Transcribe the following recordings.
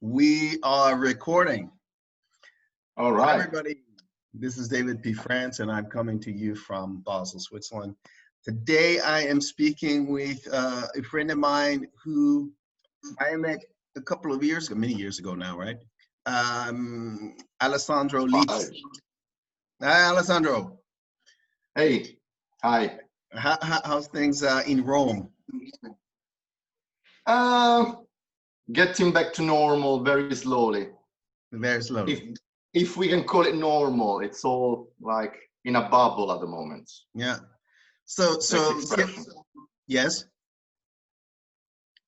We are recording. All Hi, right. everybody. This is David P. France, and I'm coming to you from Basel, Switzerland. Today, I am speaking with a friend of mine who I met a couple of years ago, many years ago now, right? Alessandro Lizza. Hi, Alessandro. Hey. Hi. How's things in Rome? Getting back to normal very slowly. Very slowly. If we can call it normal, it's all like in a bubble at the moment. Yeah. So yes.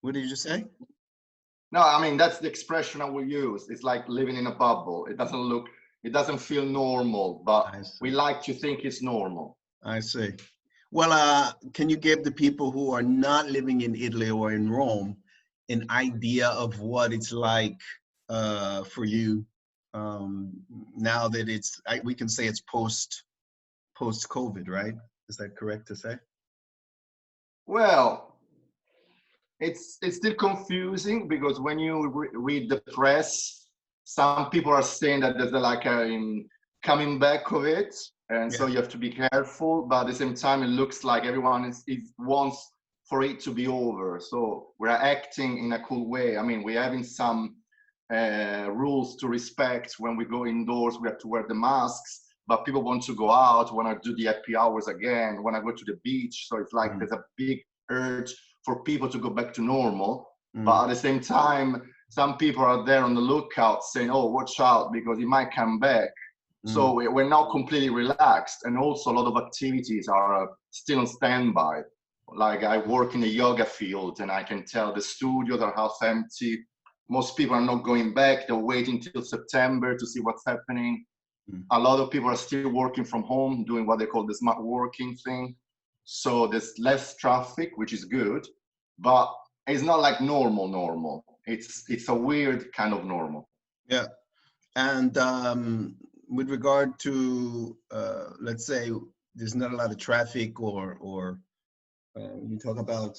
What did you just say? No, I mean that's the expression I will use. It's like living in a bubble. It doesn't feel normal, but we like to think it's normal. I see. Well, can you give the people who are not living in Italy or in Rome an idea of what it's like for you now that we can say it's post-COVID, right? Is that correct to say? Well, it's still confusing because when you read the press, some people are saying that there's like a coming back of it, and so you have to be careful. But at the same time, it looks like everyone wants for it to be over. So we're acting in a cool way. I mean, we're having some rules to respect. When we go indoors, we have to wear the masks. But people want to go out, want to do the happy hours again, want to go to the beach. So it's like there's a big urge for people to go back to normal. But at the same time, some people are there on the lookout saying, oh, watch out because it might come back. So we're not completely relaxed. And also a lot of activities are still on standby. Like I work in the yoga field and I can tell the studios are half empty. Most people are not going back. They're waiting till September to see what's happening. A lot of people are still working from home, doing what they call the smart working thing. So there's less traffic, which is good, but it's not like normal. It's a weird kind of normal. Yeah. And with regard to, let's say there's not a lot of traffic or you talk about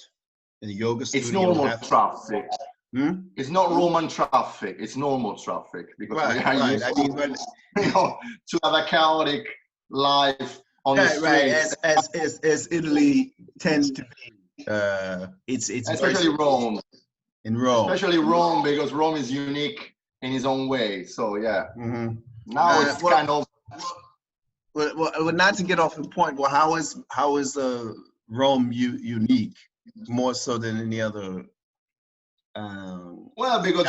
in the yoga studio. It's normal traffic. It's not Roman traffic. It's normal traffic because we are used to have a chaotic life on the streets. As Italy tends to be. It's especially Rome. In Rome. Especially Rome because Rome is unique in his own way. So yeah. Now it's kind of. Well, not to get off the point. Well, how is Rome unique more so than any other? Well, because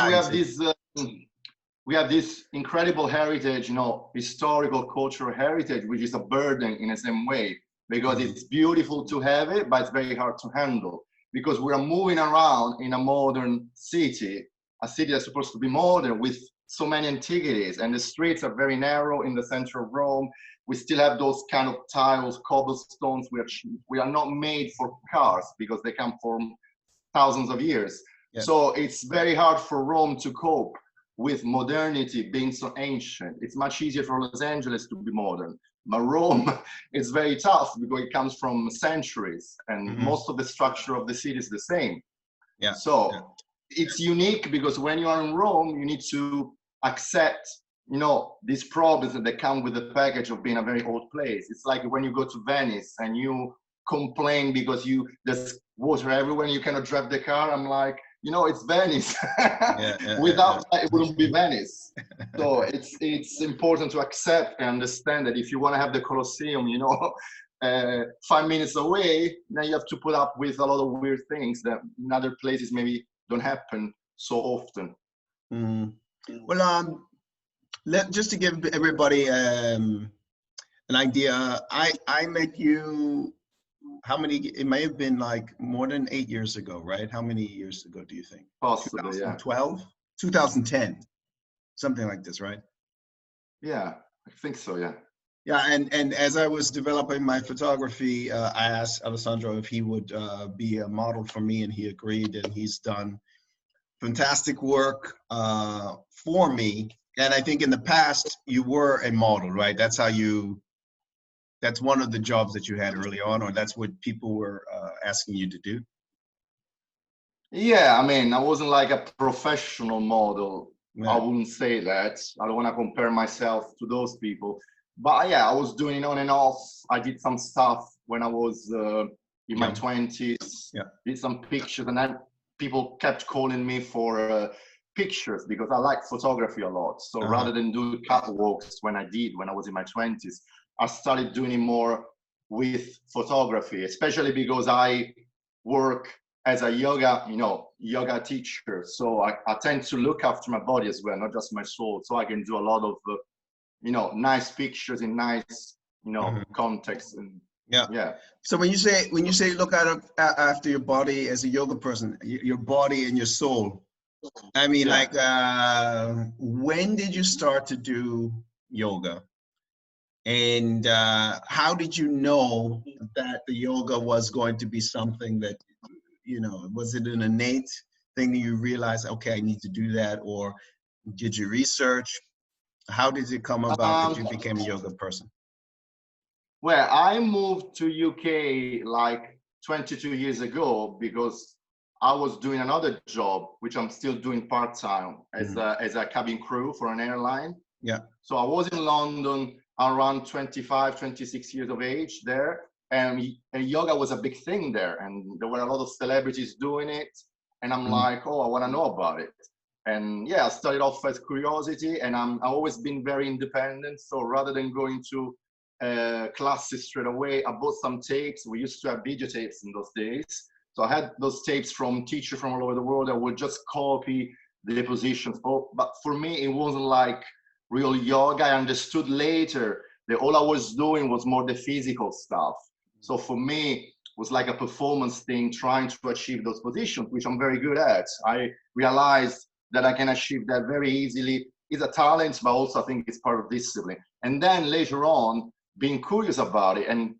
we have this incredible heritage, historical cultural heritage, which is a burden in the same way, because it's beautiful to have it, but it's very hard to handle because we are moving around in a modern city, a city that's supposed to be modern with so many antiquities, and the streets are very narrow in the center of Rome. We still have those kind of tiles, cobblestones, which we are not made for cars because they come from thousands of years. Yeah. So it's very hard for Rome to cope with modernity being so ancient. It's much easier for Los Angeles to be modern. But Rome is very tough because it comes from centuries and most of the structure of the city is the same. Yeah. So it's unique because when you are in Rome, you need to accept, these problems that come with the package of being a very old place. It's like when you go to Venice and you complain because there's water everywhere and you cannot drive the car. I'm like, it's Venice. Without that, it wouldn't be Venice. So it's important to accept and understand that if you want to have the Colosseum, 5 minutes away, then you have to put up with a lot of weird things that in other places maybe don't happen so often. Well, just to give everybody an idea, I met you. How many? It may have been like more than 8 years ago, right? How many years ago do you think? Possibly, 2012, 2010, something like this, right? Yeah, I think so. Yeah. Yeah, and as I was developing my photography, I asked Alessandro if he would be a model for me, and he agreed, and he's done fantastic work for me. And I think in the past you were a model, right? That's one of the jobs that you had early on, or that's what people were asking you to do? Yeah, I mean, I wasn't like a professional model Yeah. I wouldn't say that. I don't want to compare myself to those people. But yeah, I was doing on and off. I did some stuff when I was in my 20s, Yeah. did some pictures, and then people kept calling me for pictures because I like photography a lot. So rather than do catwalks when I was in my 20s, I started doing it more with photography, especially because I work as a yoga teacher. So I tend to look after my body as well, not just my soul. So I can do a lot of, nice pictures in nice, context. And yeah. So when you say look after your body as a yoga person, your body and your soul, I mean, like, when did you start to do yoga? And how did you know that the yoga was going to be something that, was it an innate thing that you realized, okay, I need to do that? Or did you research? How did it come about that you became a yoga person? Well, I moved to UK like 22 years ago because I was doing another job, which I'm still doing part-time as a cabin crew for an airline. Yeah. So I was in London around 25, 26 years of age there. And yoga was a big thing there. And there were a lot of celebrities doing it. And I'm like, oh, I want to know about it. And yeah, I started off as curiosity, and I've always been very independent. So rather than going to classes straight away, I bought some tapes. We used to have videotapes in those days. So I had those tapes from teachers from all over the world. I would just copy the positions. But for me, it wasn't like real yoga. I understood later that all I was doing was more the physical stuff. So for me, it was like a performance thing, trying to achieve those positions, which I'm very good at. I realized that I can achieve that very easily. It's a talent, but also I think it's part of discipline. And then later on, being curious about it and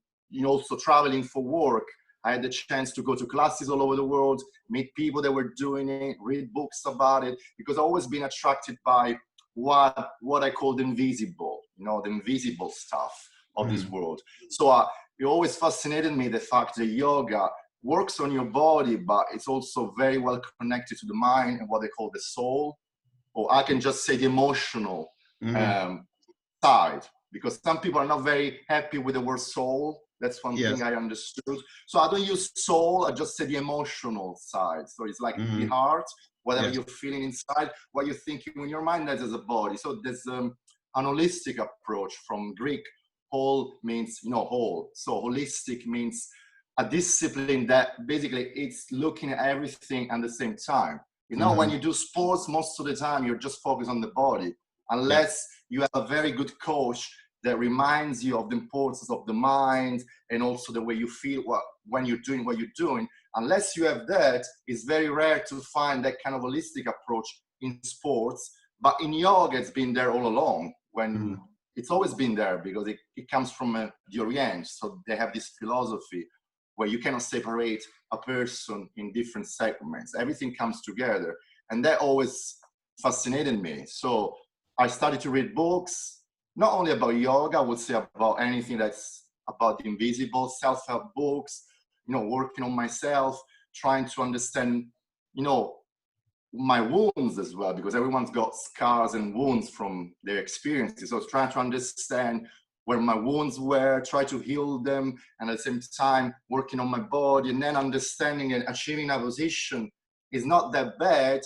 also traveling for work, I had the chance to go to classes all over the world, meet people that were doing it, read books about it, because I've always been attracted by what I call the invisible, the invisible stuff of this world. So it always fascinated me, the fact that yoga works on your body, but it's also very well connected to the mind and what they call the soul, or I can just say the emotional side, because some people are not very happy with the word soul. That's one thing I understood. So I don't use soul, I just say the emotional side. So it's like the heart, whatever you're feeling inside, what you're thinking in your mind, that is a body. So there's an holistic approach from Greek. Whole means, whole. So holistic means a discipline that basically it's looking at everything at the same time. When you do sports, most of the time you're just focused on the body, unless you have a very good coach that reminds you of the importance of the mind and also the way you feel when you're doing what you're doing. Unless you have that, it's very rare to find that kind of holistic approach in sports. But in yoga, it's been there all along. It's always been there because it comes from the Orient. So they have this philosophy where you cannot separate a person in different segments. Everything comes together. And that always fascinated me. So I started to read books, not only about yoga, I would say about anything that's about the invisible, self-help books, working on myself, trying to understand, my wounds as well, because everyone's got scars and wounds from their experiences. So I was trying to understand where my wounds were, try to heal them, and at the same time working on my body, and then understanding and achieving a position is not that bad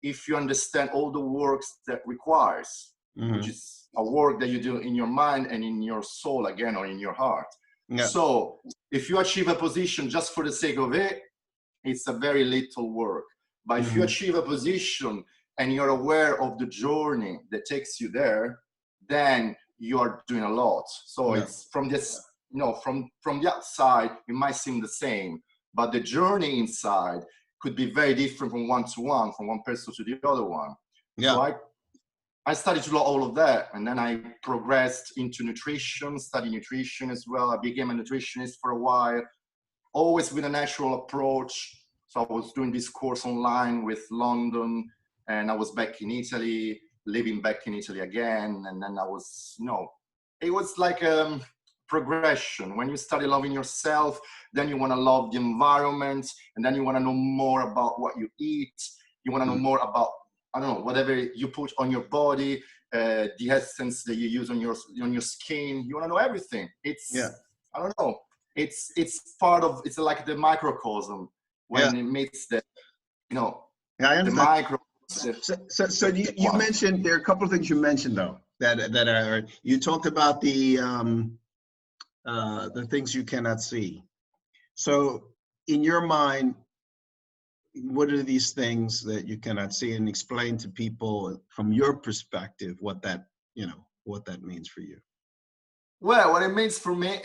if you understand all the works that requires, which is a work that you do in your mind and in your soul again, or in your heart. So if you achieve a position just for the sake of it, it's a very little work. But if you achieve a position and you're aware of the journey that takes you there, then you are doing a lot. So it's from this, from the outside, it might seem the same, but the journey inside could be very different from one to one, from one person to the other one. So I studied all of that, and then I progressed into nutrition, studied nutrition as well. I became a nutritionist for a while, always with a natural approach. So I was doing this course online with London, and I was back in Italy, living back in Italy again. And then I was, it was like a progression. When you study loving yourself, then you want to love the environment, and then you want to know more about what you eat. You want to know more about I don't know, whatever you put on your body, the essence that you use on your skin. You want to know everything. It's, I don't know. It's part of, it's like the microcosm when it meets the, you know, I understand. the micro. So you mentioned, there are a couple of things you mentioned though, that are, you talked about the things you cannot see. So in your mind, what are these things that you cannot see, and explain to people from your perspective what that, you know, what that means for you? Well, what it means for me,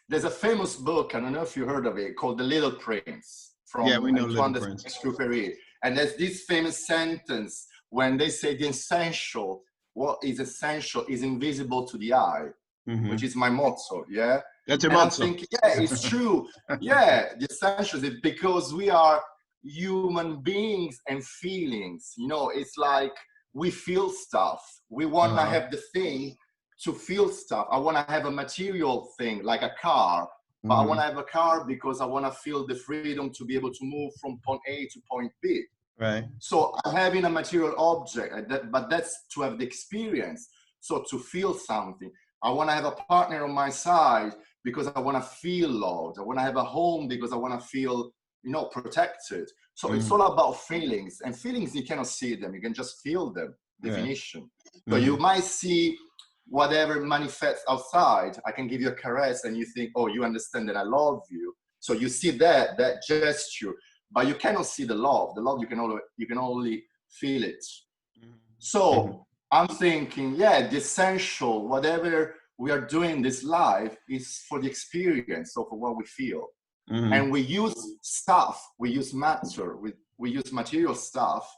there's a famous book, I don't know if you heard of it, called The Little Prince, from we know Antoine Little de Prince. Saint-Exupéry. And there's this famous sentence when they say the essential, what is essential is invisible to the eye, which is my motto, yeah? That's your motto. I'm thinking, yeah, it's true. Yeah, the essential is because we are human beings and feelings. You know, it's like we feel stuff. We want to have the thing to feel stuff. I want to have a material thing like a car, but I want to have a car because I want to feel the freedom to be able to move from point A to point B. Right. So I'm having a material object, but that's to have the experience. So to feel something, I want to have a partner on my side because I want to feel loved. I want to have a home because I want to feel, you know, protected. So it's all about feelings, and feelings, you cannot see them. You can just feel them, definition. So you might see whatever manifests outside. I can give you a caress and you think, oh, you understand that I love you. So you see that gesture, but you cannot see the love. The love, you can only feel it. So I'm thinking, yeah, the essential, whatever we are doing in this life is for the experience of what we feel. And we use stuff, we use matter, we use material stuff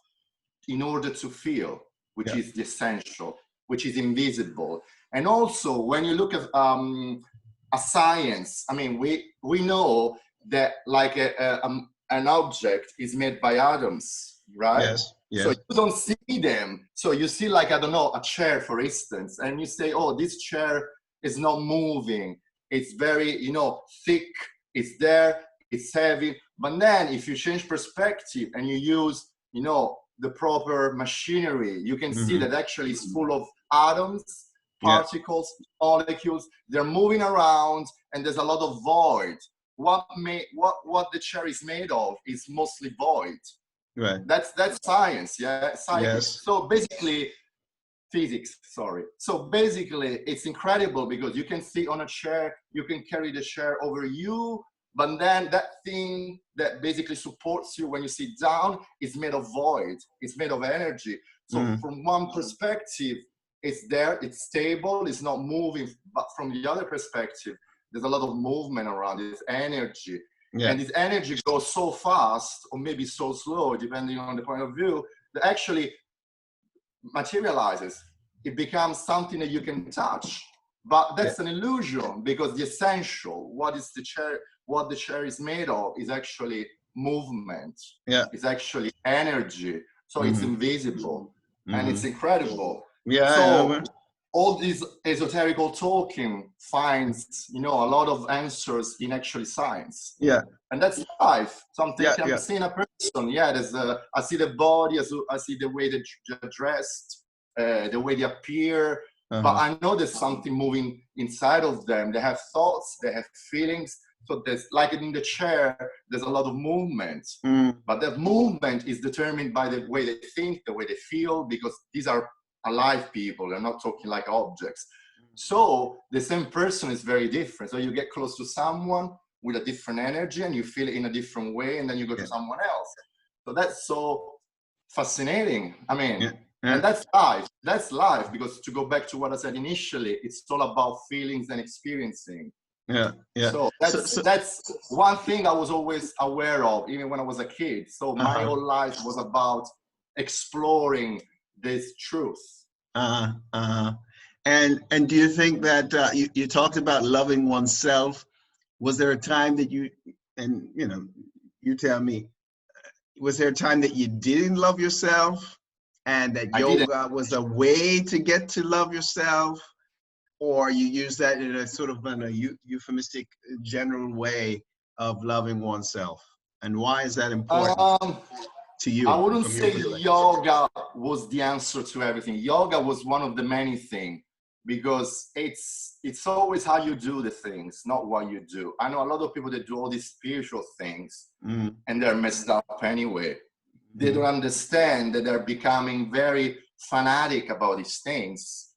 in order to feel, which is the essential, which is invisible. And also, when you look at a science, I mean, we know that like an object is made by atoms, right? Yes. So you don't see them. So you see, like, I don't know, a chair, for instance, and you say, oh, this chair is not moving. It's very, you know, thick. It's there. It's heavy. But then if you change perspective and you use, you know, the proper machinery, you can see that actually it's full of atoms, particles, molecules. They're moving around, and there's a lot of void. What the chair is made of is mostly void. Right. That's science, yeah. Science. So basically, physics. Sorry. So basically, it's incredible because you can sit on a chair, you can carry the chair over you, but then that thing that basically supports you when you sit down is made of void. It's made of energy. So from one perspective, it's there, it's stable, it's not moving. But from the other perspective, there's a lot of movement around it, energy. And this energy goes so fast, or maybe so slow, depending on the point of view, that actually materializes. It becomes something that you can touch. But that's an illusion, because the essential, what the chair is made of, is actually movement. It's actually energy. So it's invisible, and it's incredible. So all this esoterical talking finds, you know, a lot of answers in actually science. And that's life. Something I'm seeing a person. There's I see the body, I see the way they're dressed, the way they appear. But I know there's something moving inside of them. They have thoughts, they have feelings. So there's, like in the chair, there's a lot of movement. But that movement is determined by the way they think, the way they feel, because these are alive people. They're not talking like objects. So the same person is very different. So you get close to someone with a different energy and you feel it in a different way, and then you go to someone else. So that's so fascinating. I mean, and that's life. That's life, because to go back to what I said initially, it's all about feelings and experiencing. So that's one thing I was always aware of, even when I was a kid. So my whole life was about exploring this truth. And do you think that you talked about loving oneself? Was there a time that you tell me, was there a time that you didn't love yourself, and that yoga was a way to get to love yourself, or you use that in a sort of a euphemistic general way of loving oneself? And why is that important to you? I wouldn't from your say perspective? yoga was the answer to everything. Yoga was one of the many things, because it's always how you do the things, not what you do. I know a lot of people that do all these spiritual things and they're messed up anyway. They don't understand that they're becoming very fanatic about these things.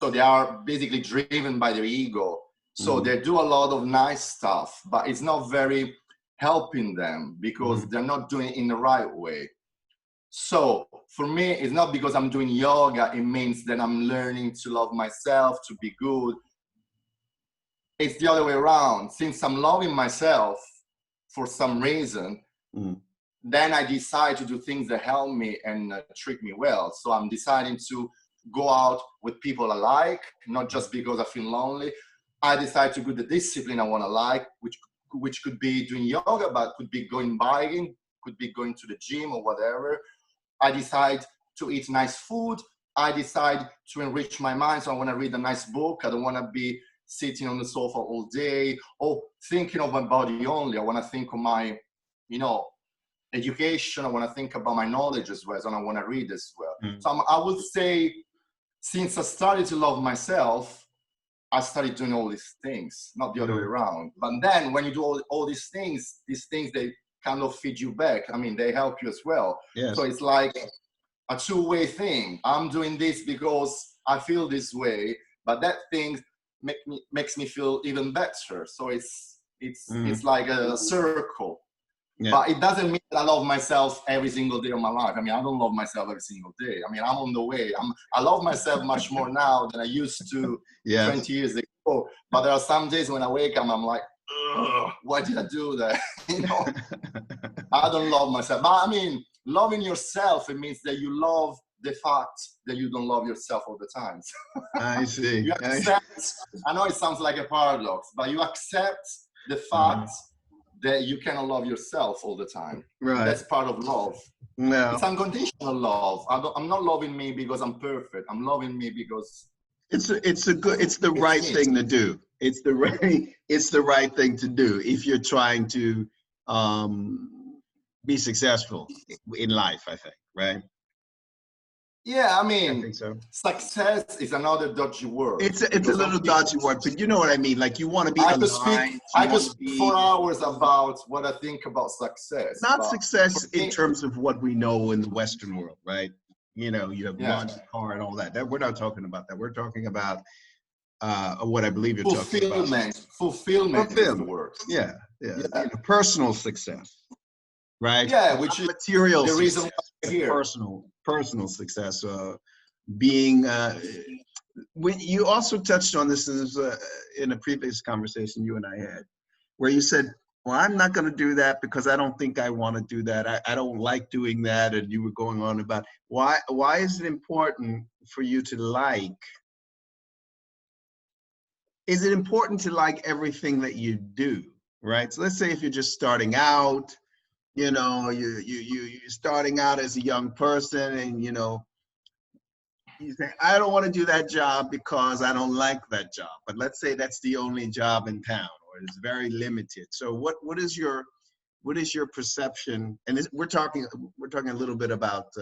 So they are basically driven by their ego. So they do a lot of nice stuff, but it's not very helping them because they're not doing it in the right way. So for me, it's not because I'm doing yoga, it means that I'm learning to love myself, to be good. It's the other way around. Since I'm loving myself for some reason, then I decide to do things that help me and treat me well. So I'm deciding to go out with people I like, not just because I feel lonely. I decide to do the discipline I want to like, which could be doing yoga, but could be going biking, could be going to the gym or whatever. I decide to eat nice food. I decide to enrich my mind. So I want to read a nice book. I don't want to be sitting on the sofa all day or thinking of my body only. I want to think of my, education. I want to think about my knowledge as well. So I want to read as well. So I would say, since I started to love myself, I started doing all these things, not the other way around. But then when you do all these things, they kind of feed you back. I mean, they help you as well. Yes. So it's like a two-way thing. I'm doing this because I feel this way, but that thing makes me feel even better. So it's like a circle. Yeah. But it doesn't mean that I love myself every single day of my life. I mean, I don't love myself every single day. I mean, I'm on the way. I love myself much more now than I used to 20 years ago. But there are some days when I wake up, I'm like, why did I do that? I don't love myself. But I mean, loving yourself, it means that you love the fact that you don't love yourself all the time. I see. You accept, I know it sounds like a paradox, but you accept the fact that you cannot love yourself all the time. Right. That's part of love. No. It's unconditional love. I'm not loving me because I'm perfect. I'm loving me because it's the right thing to do. It's the right thing to do if you're trying to be successful in life, I think, right? Yeah, I mean, I think so. Success is another dodgy word. It's a little dodgy word, but you know what I mean. Like, you want to be aligned. I could speak for hours about what I think about success. Not success in terms of what we know in the Western world, right? You have one car and all that. We're not talking about that. We're talking about what I believe you're talking about. Fulfillment is the word. Yeah. Personal success, right? Yeah, which is material the reason success, why we're here. Personal success. Being when you also touched on this in a previous conversation you and I had, where you said, well, I'm not going to do that because I don't think I want to do that. I don't like doing that. And you were going on about why is it important for you to like? Is it important to like everything that you do, right? So let's say if you're just starting out, you're starting out as a young person, and you say, I don't want to do that job because I don't like that job. But let's say that's the only job in town, or it's very limited. So what is your perception? And we're talking a little bit about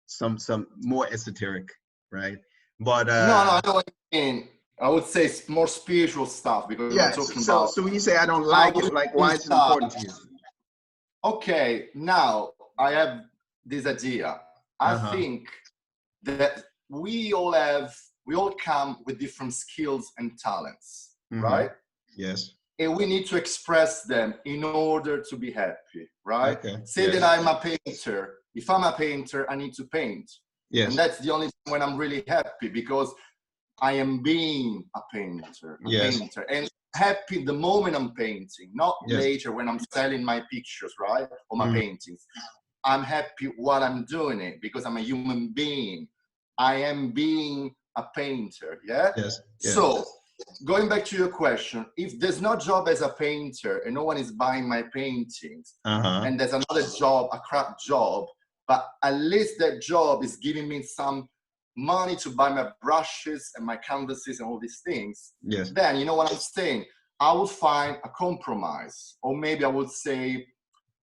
some more esoteric, right? But no, I know what you mean. I would say it's more spiritual stuff, because we're talking about. So when you say I don't like it, like, why is it important to you? Okay, now I have this idea. I think that we all come with different skills and talents, right? Yes. And we need to express them in order to be happy, right? Okay. Say that I'm a painter. If I'm a painter, I need to paint. Yes. And that's the only time when I'm really happy, because I am being a painter. Painter. And happy the moment I'm painting, not later when I'm selling my pictures, right? Or my paintings. I'm happy while I'm doing it because I'm a human being. I am being a painter, yeah? Yes. So, going back to your question, if there's no job as a painter and no one is buying my paintings, and there's another job, a crap job, but at least that job is giving me some money to buy my brushes and my canvases and all these things, then you know what I'm saying? I would find a compromise, or maybe I would say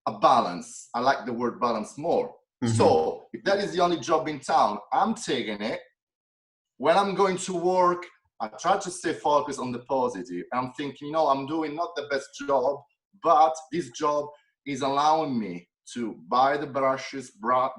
a balance. I like the word balance more. So if that is the only job in town, I'm taking it. When I'm going to work, I try to stay focused on the positive. I'm thinking, I'm doing not the best job, but this job is allowing me to buy the brushes,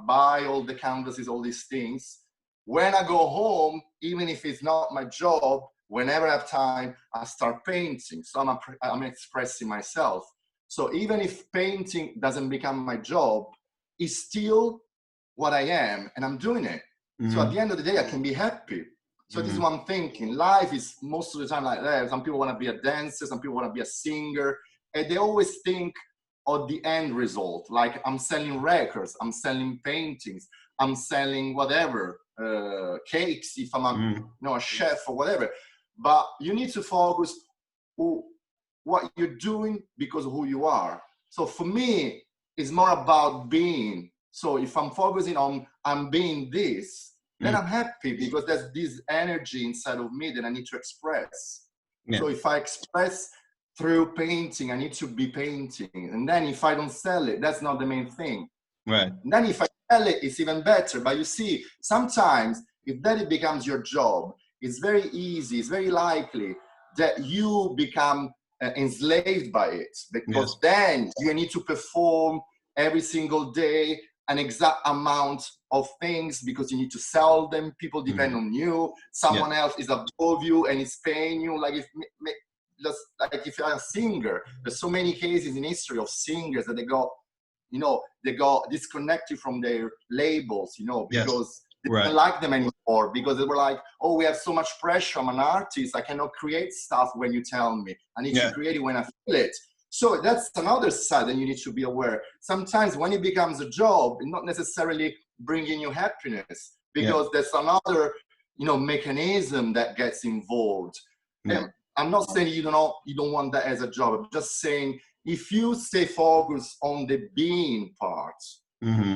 buy all the canvases, all these things. When I go home, even if it's not my job, whenever I have time, I start painting. So I'm expressing myself. So even if painting doesn't become my job, it's still what I am, and I'm doing it. So at the end of the day, I can be happy. So this is what I'm thinking. Life is most of the time like that. Some people want to be a dancer, some people want to be a singer, and they always think of the end result. Like, I'm selling records, I'm selling paintings, I'm selling whatever, cakes if I'm a chef or whatever. But you need to focus on what you're doing because of who you are. So for me, it's more about being. So if I'm focusing on I'm being this, then I'm happy because there's this energy inside of me that I need to express. So if I express through painting, I need to be painting. And then if I don't sell it, that's not the main thing. Right. And then if I sell it, it's even better. But you see, sometimes if that it becomes your job, it's very easy, it's very likely that you become enslaved by it, because then you need to perform every single day an exact amount of things because you need to sell them. People depend on you. Someone else is above you and is paying you. Like if you're a singer, there's so many cases in history of singers that they got disconnected from their labels, because they didn't like them anymore, because they were like, oh, we have so much pressure. I'm an artist. I cannot create stuff when you tell me. I need to create it when I feel it. So that's another side that you need to be aware. Sometimes when it becomes a job, it's not necessarily bringing you happiness, because there's another, mechanism that gets involved. And I'm not saying you don't want that as a job. I'm just saying if you stay focused on the being part,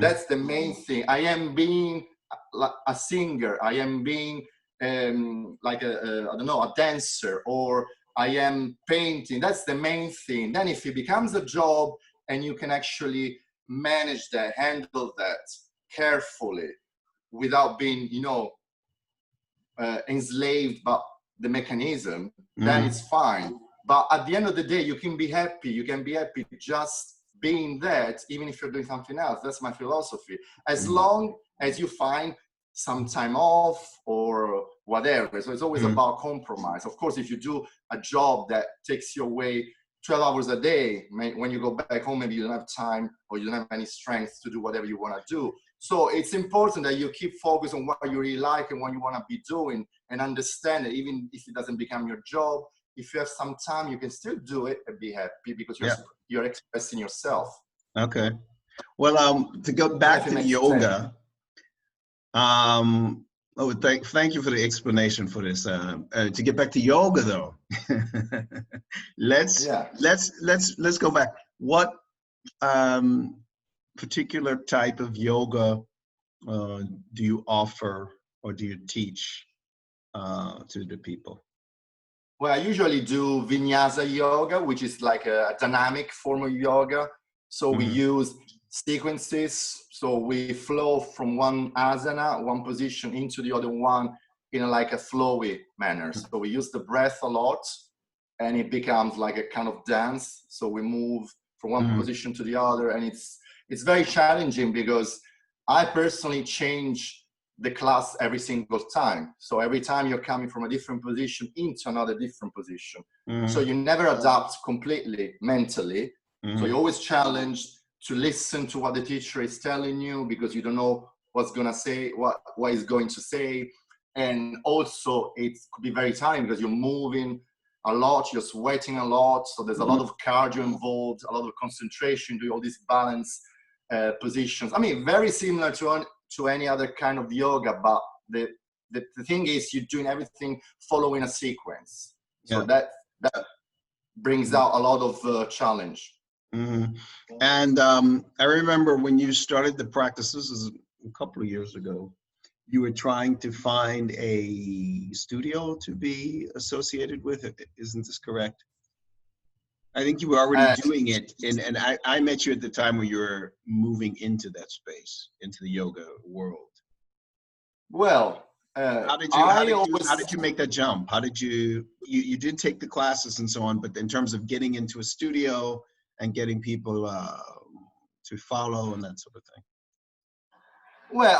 that's the main thing. I am being a singer. I am being a dancer, or I am painting. That's the main thing. Then if it becomes a job and you can actually manage that, handle that carefully without being, enslaved by the mechanism, then it's fine. But at the end of the day, you can be happy. You can be happy just being that, even if you're doing something else. That's my philosophy. As long as you find some time off or whatever. So it's always about compromise. Of course, if you do a job that takes you away 12 hours a day, when you go back home, maybe you don't have time or you don't have any strength to do whatever you want to do. So it's important that you keep focused on what you really like and what you want to be doing, and understand that even if it doesn't become your job, if you have some time, you can still do it and be happy because you're expressing yourself. Okay. Well, to go back to yoga, thank you for the explanation for this. To get back to yoga, though, let's go back. What particular type of yoga do you offer or do you teach to the people? Well, I usually do vinyasa yoga, which is like a dynamic form of yoga. So we use sequences. So we flow from one asana, one position, into the other one in like a flowy manner. So we use the breath a lot, and it becomes like a kind of dance. So we move from one position to the other, and it's very challenging because I personally change the class every single time. So every time you're coming from a different position into another different position. So you never adapt completely mentally. So you're always challenged to listen to what the teacher is telling you, because you don't know what's going to say, what is going to say. And also it could be very tiring because you're moving a lot, you're sweating a lot. So there's a lot of cardio involved, a lot of concentration, doing all these balance positions. I mean, very similar to any other kind of yoga, but the thing is you're doing everything following a sequence. So that brings out a lot of challenge. And I remember when you started the practice, this is a couple of years ago, you were trying to find a studio to be associated with. Isn't this correct? I think you were already doing it, and I met you at the time when you were moving into that space, into the yoga world. Well, How did you make that jump? How did you did take the classes and so on, but in terms of getting into a studio and getting people to follow and that sort of thing? Well,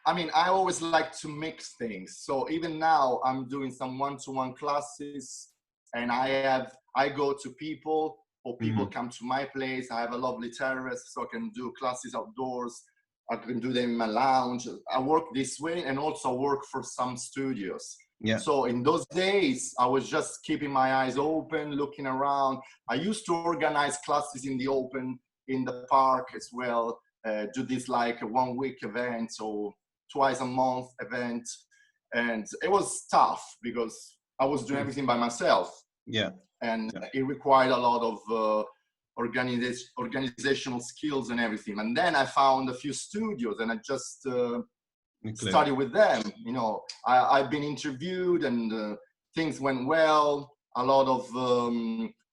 I mean, I always like to mix things. So even now I'm doing some one-to-one classes, and I go to people, or people come to my place. I have a lovely terrace, so I can do classes outdoors. I can do them in my lounge. I work this way, and also work for some studios. Yeah. So in those days, I was just keeping my eyes open, looking around. I used to organize classes in the open, in the park as well. Do this like a 1 week event or twice a month event. And it was tough because I was doing everything by myself. Yeah. And it required a lot of organizational skills and everything. And then I found a few studios, and I just studied with them. You know, I've been interviewed, and things went well. A lot of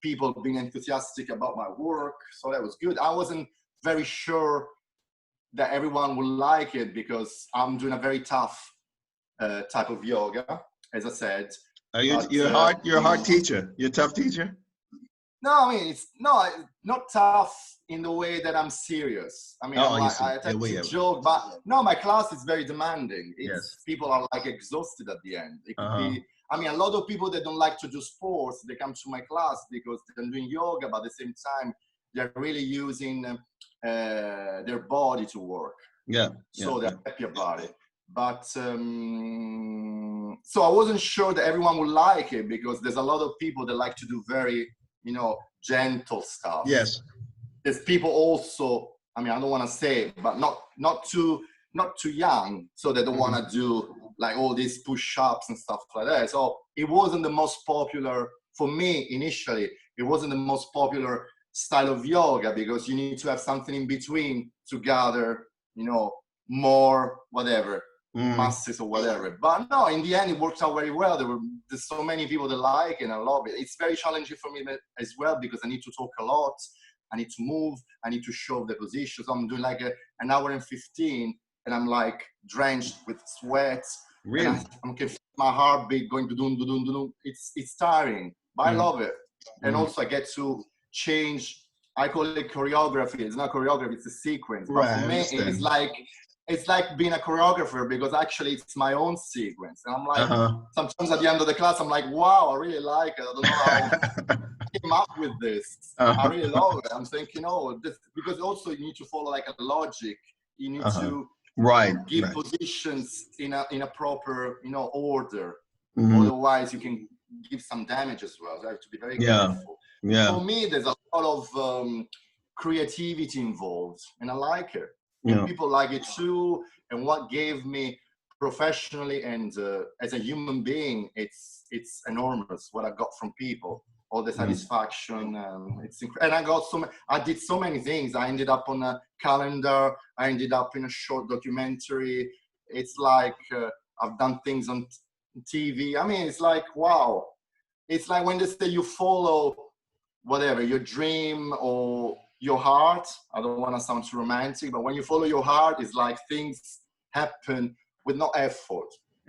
people being enthusiastic about my work, so that was good. I wasn't very sure that everyone would like it because I'm doing a very tough type of yoga, as I said. You're a hard teacher. You're a tough teacher. No, I mean, it's not tough in the way that I'm serious. I mean, I tend to joke, but no, my class is very demanding. People are like exhausted at the end. It could be, I mean, a lot of people that don't like to do sports, they come to my class because they're doing yoga, but at the same time, they're really using their body to work. So they're happy about it. But so I wasn't sure that everyone would like it, because there's a lot of people that like to do very, you know, gentle stuff. Yes. There's people also, I mean, I don't want to say it, but not too young, so they don't want to do like all these push-ups and stuff like that. So it wasn't the most popular for me initially. It wasn't the most popular style of yoga, because you need to have something in between to gather, you know, more whatever masses or whatever. But no, in the end, it worked out very well. There's so many people that like it, and I love it. It's very challenging for me as well, because I need to talk a lot. I need to move. I need to show the position. So I'm doing like an hour and 15, and I'm like drenched with sweat.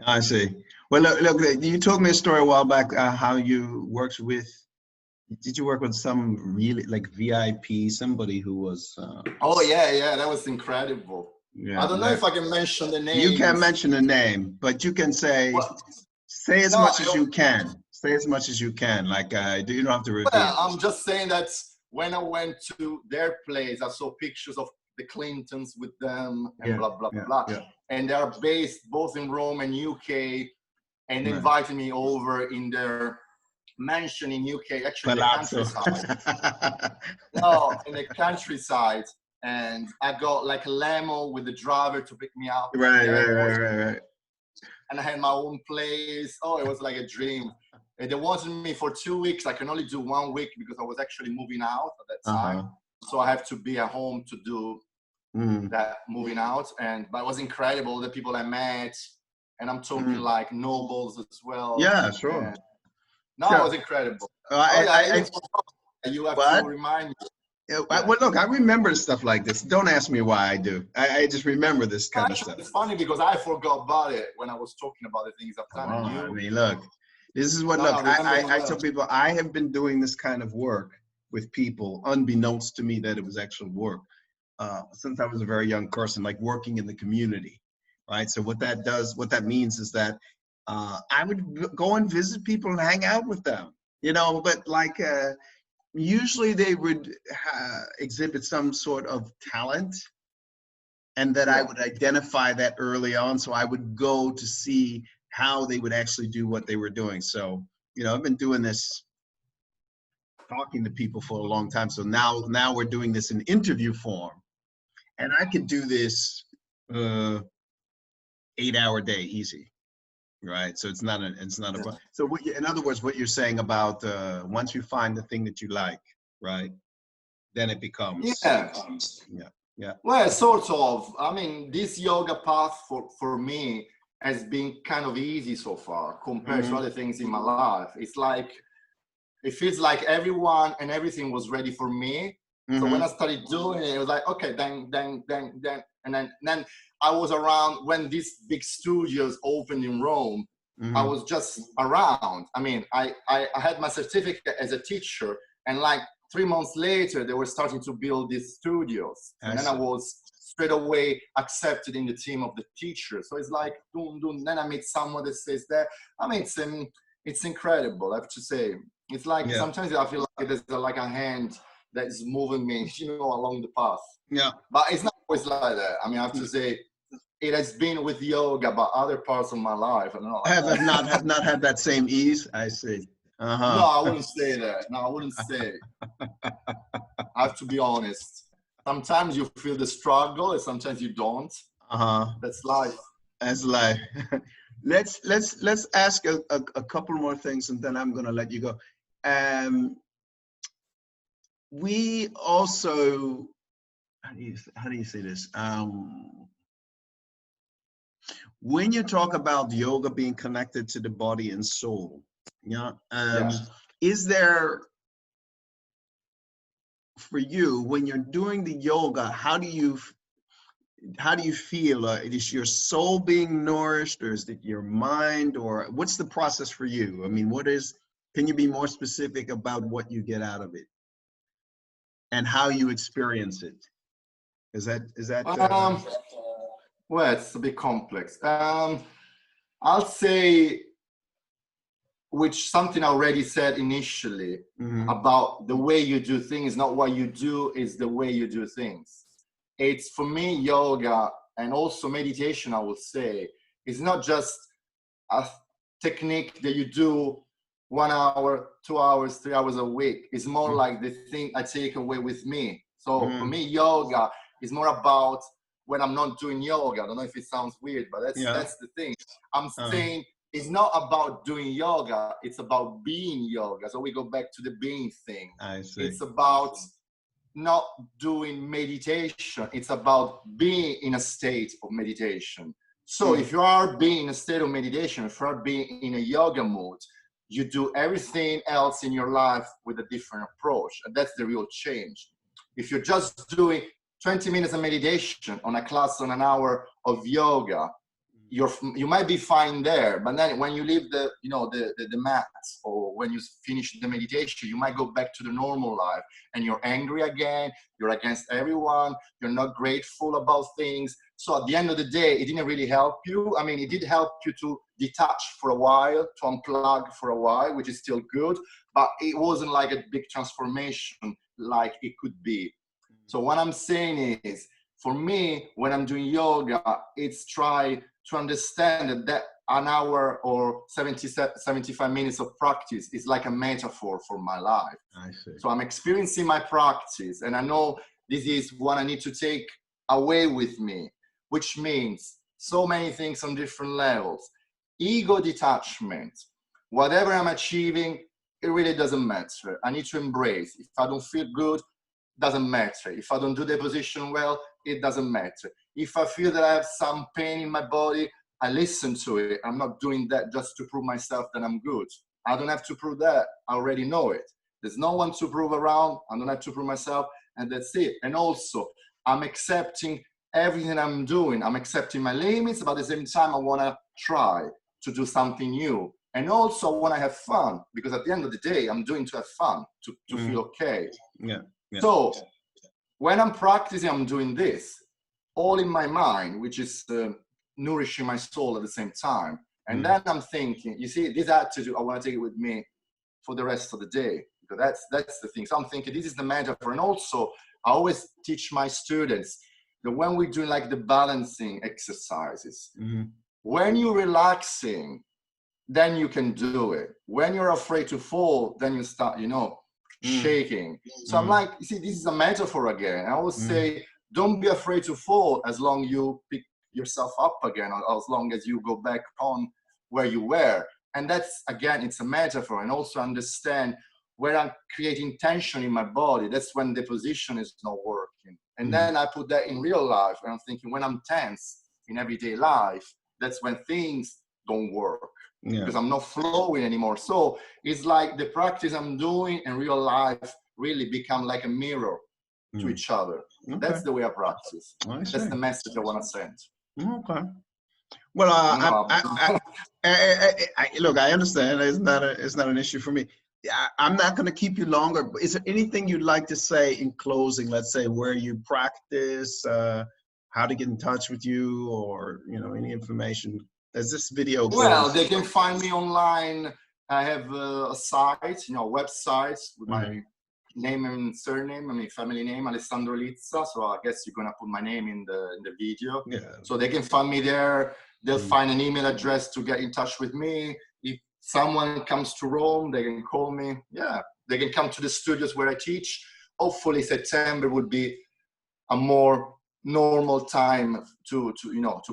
I see. Well, look, you told me a story a while back how you worked with, did you work with some really like VIP, somebody who was... oh, yeah, that was incredible. I don't know if I can mention the name. You can't mention the name, but you can say, say as much as you can. Say as much as you can. Like, you don't have to reveal. Well, I'm just saying that when I went to their place, I saw pictures of the Clintons with them and blah, blah, blah. Yeah. And they're based both in Rome and UK, and they invited me over in their mansion in UK, actually in the countryside. In the countryside. And I got like a limo with the driver to pick me up. Right. And I had my own place. Oh, it was like a dream. And they wanted me for 2 weeks. I can only do 1 week because I was actually moving out at that time. So I have to be at home to do that moving out. But it was incredible, the people I met. And I'm talking like nobles as well. Yeah, sure. And, it was incredible. You have What? to remind me. Well, look, I remember stuff like this. Don't ask me why I do. I just remember this kind of stuff. It's funny because I forgot about it when I was talking about the things I've done. I mean, look, this is what, I tell people, I have been doing this kind of work with people, unbeknownst to me that it was actual work, since I was a very young person, like working in the community, right? So what that means is that I would go and visit people and hang out with them, but like, usually they would exhibit some sort of talent, and that I would identify that early on. So I would go to see how they would actually do what they were doing. So, I've been doing this, talking to people for a long time. So now we're doing this in interview form, and I could do this 8-hour day easy. Right. So it's not a, so in other words, what you're saying about once you find the thing that you like, right, then it becomes, yeah. Well, sort of. I mean, this yoga path for me has been kind of easy so far compared to other things in my life. It's like, it feels like everyone and everything was ready for me. So when I started doing it, it was like, okay, then, and then I was around when these big studios opened in Rome. I was just around. I mean, I had my certificate as a teacher, and like 3 months later, they were starting to build these studios. And then I was straight away accepted in the team of the teachers. So it's like, boom, boom. Then I meet someone that says that. I mean, it's incredible, I have to say. It's like, sometimes I feel like there's like a hand that is moving me, along the path. Yeah. But it's not always like that. I mean, I have to say, it has been with yoga, but other parts of my life, I don't know. Have not had that same ease. I see. No, I wouldn't say that. No, I wouldn't say. I have to be honest. Sometimes you feel the struggle, and sometimes you don't. That's life. That's life. Let's ask a couple more things, and then I'm gonna let you go. We also, how do you say this? When you talk about yoga being connected to the body and soul, is there, for you, when you're doing the yoga, how do you feel? Is your soul being nourished, or is it your mind, or what's the process for you? I mean, can you be more specific about what you get out of it and how you experience it? Is that well, it's a bit complex. I'll say, which something I already said initially, about the way you do things, not what you do, is the way you do things. It's, for me, yoga and also meditation, I would say, is not just a technique that you do 1 hour, 2 hours, 3 hours a week. It's more like the thing I take away with me. So for me, yoga is more about when I'm not doing yoga. I don't know if it sounds weird, but that's the thing. I'm saying it's not about doing yoga, it's about being yoga. So we go back to the being thing. I see. It's about not doing meditation, it's about being in a state of meditation. So if you are being in a state of meditation, if you are being in a yoga mood, you do everything else in your life with a different approach. And that's the real change. If you're just doing 20 minutes of meditation on a class on an hour of yoga, you might be fine there, but then when you leave the mat, or when you finish the meditation, you might go back to the normal life, and you're angry again, you're against everyone, you're not grateful about things. So at the end of the day, it didn't really help you. I mean, it did help you to detach for a while, to unplug for a while, which is still good, but it wasn't like a big transformation like it could be. So what I'm saying is, for me, when I'm doing yoga, it's try to understand that an hour or 75 minutes of practice is like a metaphor for my life. I see. So I'm experiencing my practice, and I know this is what I need to take away with me, which means so many things on different levels. Ego detachment. Whatever I'm achieving, it really doesn't matter. I need to embrace. If I don't feel good, doesn't matter. If I don't do the position well, it doesn't matter. If I feel that I have some pain in my body, I listen to it. I'm not doing that just to prove myself that I'm good. I don't have to prove that. I already know it. There's no one to prove around. I don't have to prove myself, and that's it. And also, I'm accepting everything I'm doing. I'm accepting my limits, but at the same time, I want to try to do something new. And also, I want to have fun, because at the end of the day, I'm doing to have fun, to feel okay. Yeah. So when I'm practicing, I'm doing this all in my mind, which is nourishing my soul at the same time. And then I'm thinking, you see, this attitude, I want to take it with me for the rest of the day, because that's the thing. So I'm thinking, this is the metaphor. And also, I always teach my students that when we're doing like the balancing exercises, when you're relaxing, then you can do it. When you're afraid to fall, then you start, shaking. So I'm like, you see, this is a metaphor again. I always say, don't be afraid to fall as long as you pick yourself up again, or as long as you go back on where you were. And that's, again, it's a metaphor. And also understand where I'm creating tension in my body. That's when the position is not working. And then I put that in real life. And I'm thinking, when I'm tense in everyday life, that's when things don't work. Because I'm not flowing anymore. So it's like the practice I'm doing in real life really become like a mirror to each other. That's the way I practice. That's the message I want to send. Okay. Well, look, I understand. It's not an issue for me. I'm not going to keep you longer. But is there anything you'd like to say in closing? Let's say where you practice, how to get in touch with you, or any information. As this video goes. Well, they can find me online. I have a site, website with my name and surname, family name, Alessandro Lizza. So I guess you're gonna put my name in the video. Yeah. So they can find me there. They'll find an email address to get in touch with me. If someone comes to Rome, they can call me. Yeah, they can come to the studios where I teach. Hopefully September would be a more normal time to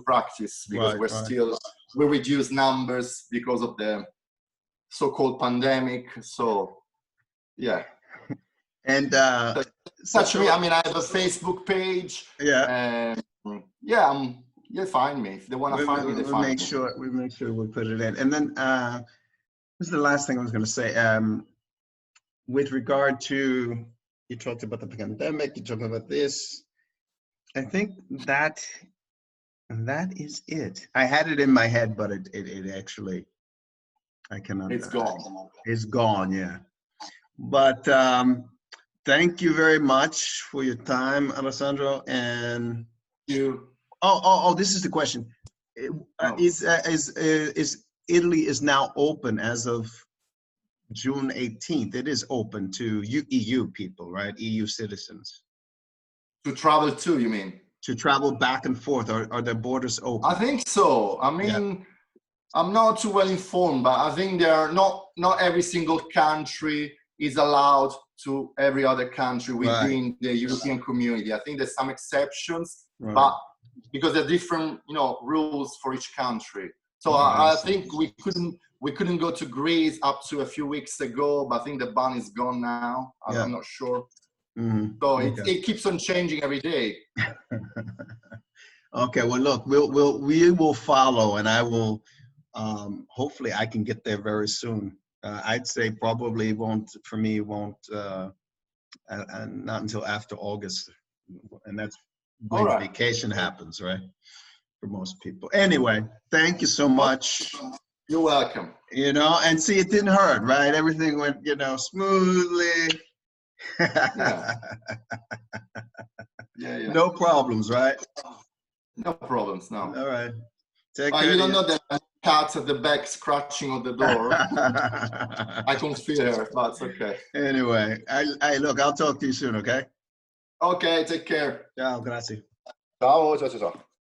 practice, because we reduce numbers because of the so-called pandemic. So yeah. And touch me. I mean, I have a Facebook page. Yeah. You'll find me if they want to find me. We make sure we put it in. And then this is the last thing I was going to say. With regard to, you talked about the pandemic. You talked about this. I think that is it. I had it in my head, but it actually, I cannot. It's gone. It's gone, yeah. But thank you very much for your time, Alessandro. And you. Oh, this is the question. Is Italy is now open as of June 18th? It is open to EU people, right? EU citizens. To travel to, you mean? To travel back and forth, are the borders open? I think so. I mean, I'm not too well informed, but I think there are not every single country is allowed to every other country within the European community. I think there's some exceptions, but because there are different, rules for each country. So I think we couldn't go to Greece up to a few weeks ago, but I think the ban is gone now. I'm not sure. So it keeps on changing every day. Okay, well, look, we will follow, and I will. Hopefully, I can get there very soon. I'd say probably won't not until after August, and that's when vacation happens, right? For most people. Anyway, thank you so much. You're welcome. And see, it didn't hurt, right? Everything went, smoothly. Yeah. No problems, right? No problems, no. All right. Take care. You don't know the cat at the back scratching on the door. I can feel her, but it's okay. Anyway, look, I'll talk to you soon, okay? Okay, take care. Ciao, grazie. Ciao, ciao, ciao.